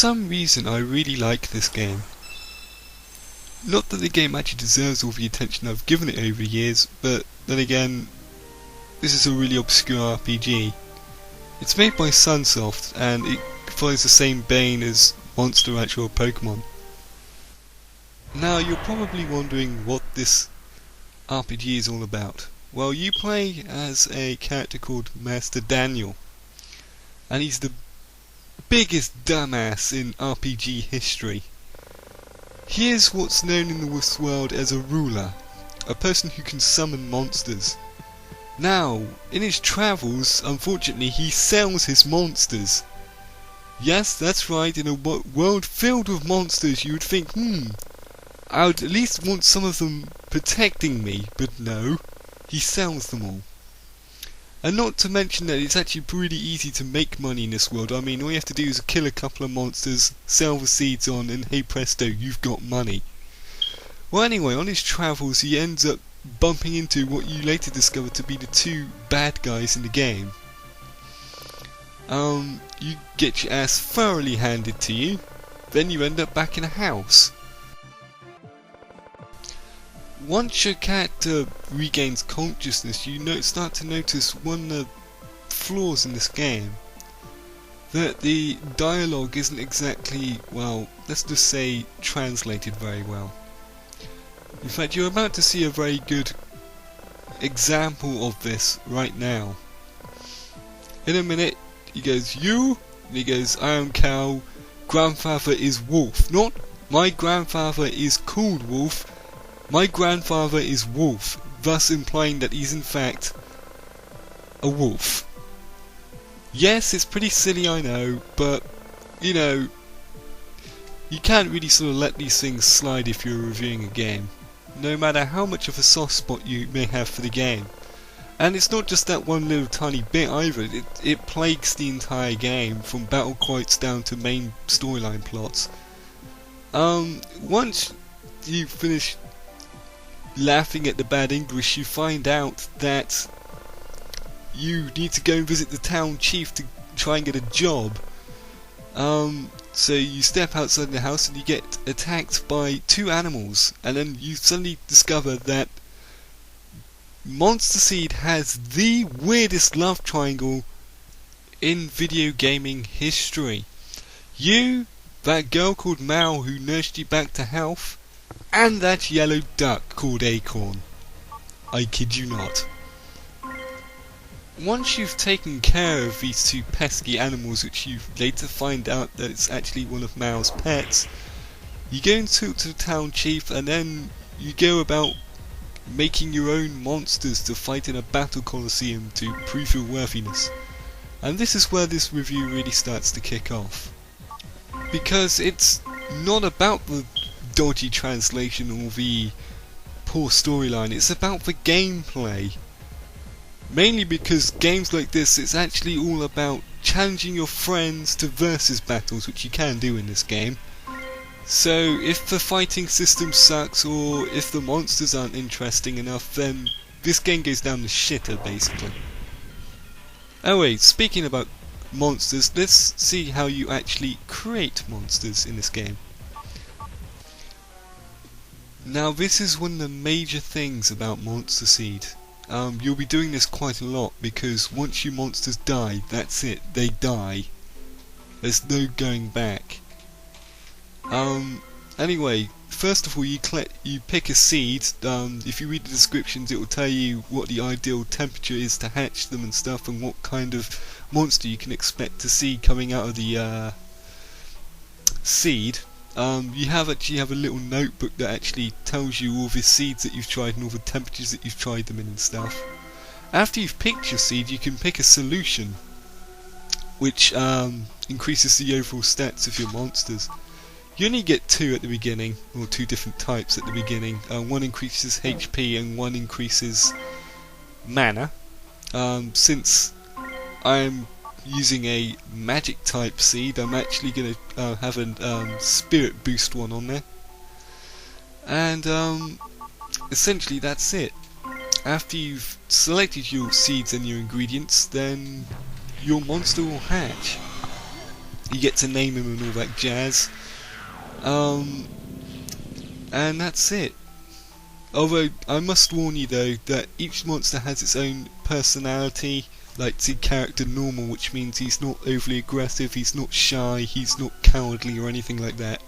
some reason I really like this game. Not that the game actually deserves all the attention I've given it over the years, but then again, this is a really obscure RPG. It's made by Sunsoft, and it follows the same vein as Monster Rancher or Pokemon. Now you're probably wondering what this RPG is all about. Well, you play as a character called Master Daniel, and he's the biggest dumbass in RPG history. He is what's known in this world as a ruler, a person who can summon monsters. Now, in his travels, unfortunately, he sells his monsters. Yes, that's right, in a world filled with monsters you would think, I would at least want some of them protecting me, but no, he sells them all. And not to mention that it's actually pretty easy to make money in this world. I mean, all you have to do is kill a couple of monsters, sell the seeds on, and hey presto, you've got money. Well anyway, on his travels he ends up bumping into what you later discover to be the two bad guys in the game. You get your ass thoroughly handed to you, then you end up back in a house. Once your character regains consciousness, you start to notice one of the flaws in this game. That the dialogue isn't exactly, well, let's just say, translated very well. In fact, you're about to see a very good example of this right now. In a minute, he goes, "You?" and he goes, "I am cow, grandfather is wolf." Not, "My grandfather is called wolf, my grandfather is wolf," thus implying that he's in fact a wolf. Yes, it's pretty silly, I know, but, you know, you can't really sort of let these things slide if you're reviewing a game, no matter how much of a soft spot you may have for the game. And it's not just that one little tiny bit either, it plagues the entire game, from battle quotes down to main storyline plots. Once you finish laughing at the bad English, you find out that you need to go and visit the town chief to try and get a job. So you step outside the house and you get attacked by two animals, and then you suddenly discover that Monsterseed has the weirdest love triangle in video gaming history. You, that girl called Mal who nursed you back to health, and that yellow duck called Acorn. I kid you not. Once you've taken care of these two pesky animals, which you later find out that it's actually one of Mal's pets, you go and talk to the town chief, and then you go about making your own monsters to fight in a battle coliseum to prove your worthiness. And this is where this review really starts to kick off. Because it's not about the dodgy translation or the poor storyline, it's about the gameplay. Mainly because games like this, it's actually all about challenging your friends to versus battles, which you can do in this game. So if the fighting system sucks, or if the monsters aren't interesting enough, then this game goes down the shitter basically. Anyway, speaking about monsters, let's see how you actually create monsters in this game. Now this is one of the major things about Monsterseed. You'll be doing this quite a lot, because once your monsters die, that's it, they die. There's no going back. Anyway, first of all you pick a seed. If you read the descriptions it will tell you what the ideal temperature is to hatch them and stuff, and what kind of monster you can expect to see coming out of the seed. You actually have a little notebook that actually tells you all the seeds that you've tried and all the temperatures that you've tried them in and stuff. After you've picked your seed, you can pick a solution, which increases the overall stats of your monsters. You only get two at the beginning, or two different types at the beginning. One increases HP and one increases mana. Since I'm using a magic type seed, I'm actually going to have a spirit boost one on there. And essentially that's it. After you've selected your seeds and your ingredients, then your monster will hatch. you get to name him and all that jazz. And that's it. Although, I must warn you though, that each monster has its own personality, like the character normal, which means he's not overly aggressive, he's not shy, he's not cowardly or anything like that.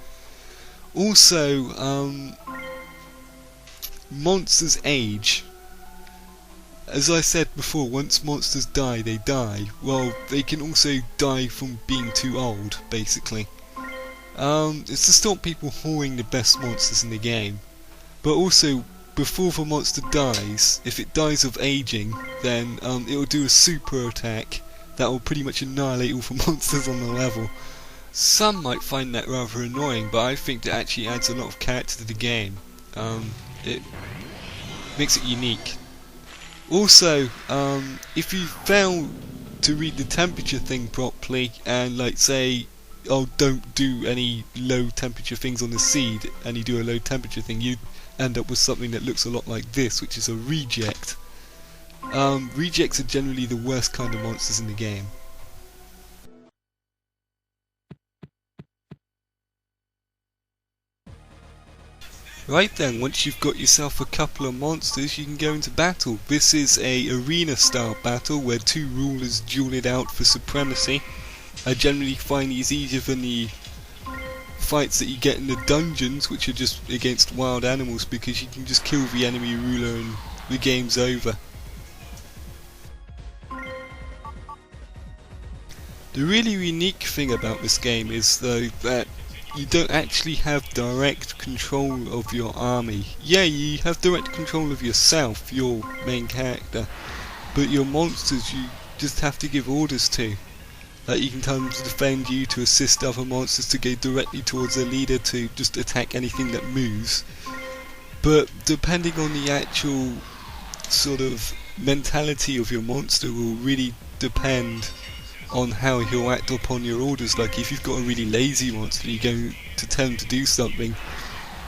Also, monsters age. As I said before, once monsters die, they die. Well, they can also die from being too old, basically. It's to stop people whoring the best monsters in the game. But also, before the monster dies, if it dies of aging, then it will do a super attack that will pretty much annihilate all the monsters on the level. Some might find that rather annoying, but I think that actually adds a lot of character to the game. It makes it unique. Also, if you fail to read the temperature thing properly, and like say, oh, don't do any low temperature things on the seed, and you do a low temperature thing, you end up with something that looks a lot like this, which is a reject. Rejects are generally the worst kind of monsters in the game. Right then, once you've got yourself a couple of monsters, you can go into battle. This is a arena style battle where two rulers duel it out for supremacy. I generally find these easier than the fights that you get in the dungeons, which are just against wild animals, because you can just kill the enemy ruler and the game's over. The really unique thing about this game is though that you don't actually have direct control of your army. Yeah, you have direct control of yourself, your main character, but your monsters you just have to give orders to. Like you can tell them to defend you, to assist other monsters, to go directly towards their leader, to just attack anything that moves. But depending on the actual sort of mentality of your monster will really depend on how he'll act upon your orders. Like if you've got a really lazy monster, you're going to tell him to do something,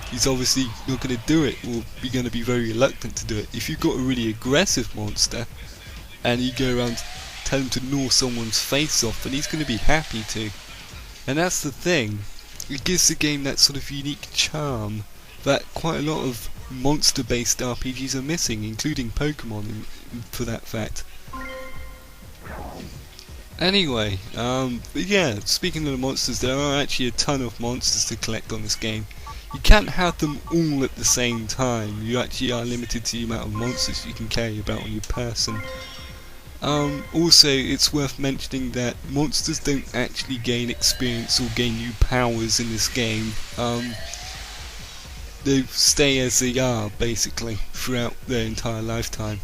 he's obviously not going to do it, or you're going to be very reluctant to do it. If you've got a really aggressive monster, and you go around tell him to gnaw someone's face off, and he's going to be happy to. And that's the thing, it gives the game that sort of unique charm that quite a lot of monster based RPGs are missing, including Pokemon for that fact. Anyway, yeah, speaking of the monsters, there are actually a ton of monsters to collect on this game. You can't have them all at the same time, you actually are limited to the amount of monsters you can carry about on your person. Also, it's worth mentioning that monsters don't actually gain experience or gain new powers in this game. They stay as they are, basically, throughout their entire lifetime.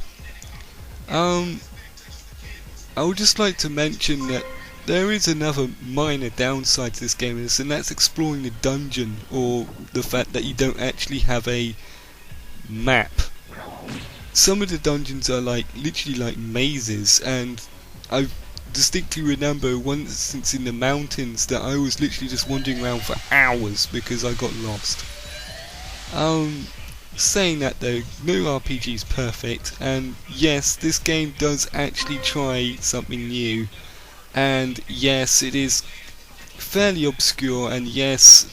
I would just like to mention that there is another minor downside to this game, and that's exploring the dungeon, or the fact that you don't actually have a map. Some of the dungeons are literally like mazes, and I distinctly remember one instance in the mountains that I was literally just wandering around for hours because I got lost. Saying that though, no RPG is perfect, and yes, this game does actually try something new, and yes, it is fairly obscure, and yes,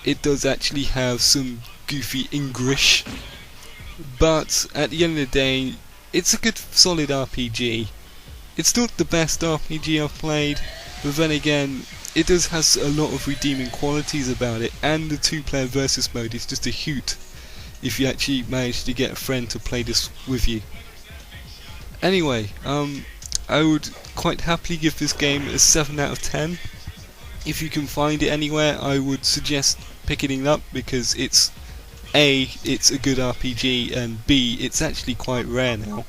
it does actually have some goofy English, but at the end of the day, it's a good solid RPG. It's not the best RPG I've played, but then again, it does has a lot of redeeming qualities about it, and the 2-player versus mode is just a hoot if you actually manage to get a friend to play this with you. Anyway, I would quite happily give this game a 7 out of 10. If you can find it anywhere, I would suggest picking it up, because it's A, it's a good RPG, and B, it's actually quite rare now.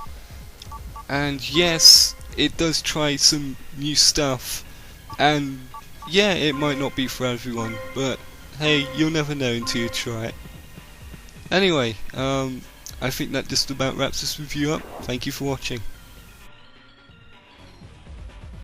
And yes, it does try some new stuff, and yeah, it might not be for everyone, but hey, you'll never know until you try it. Anyway, I think that just about wraps this review up. Thank you for watching.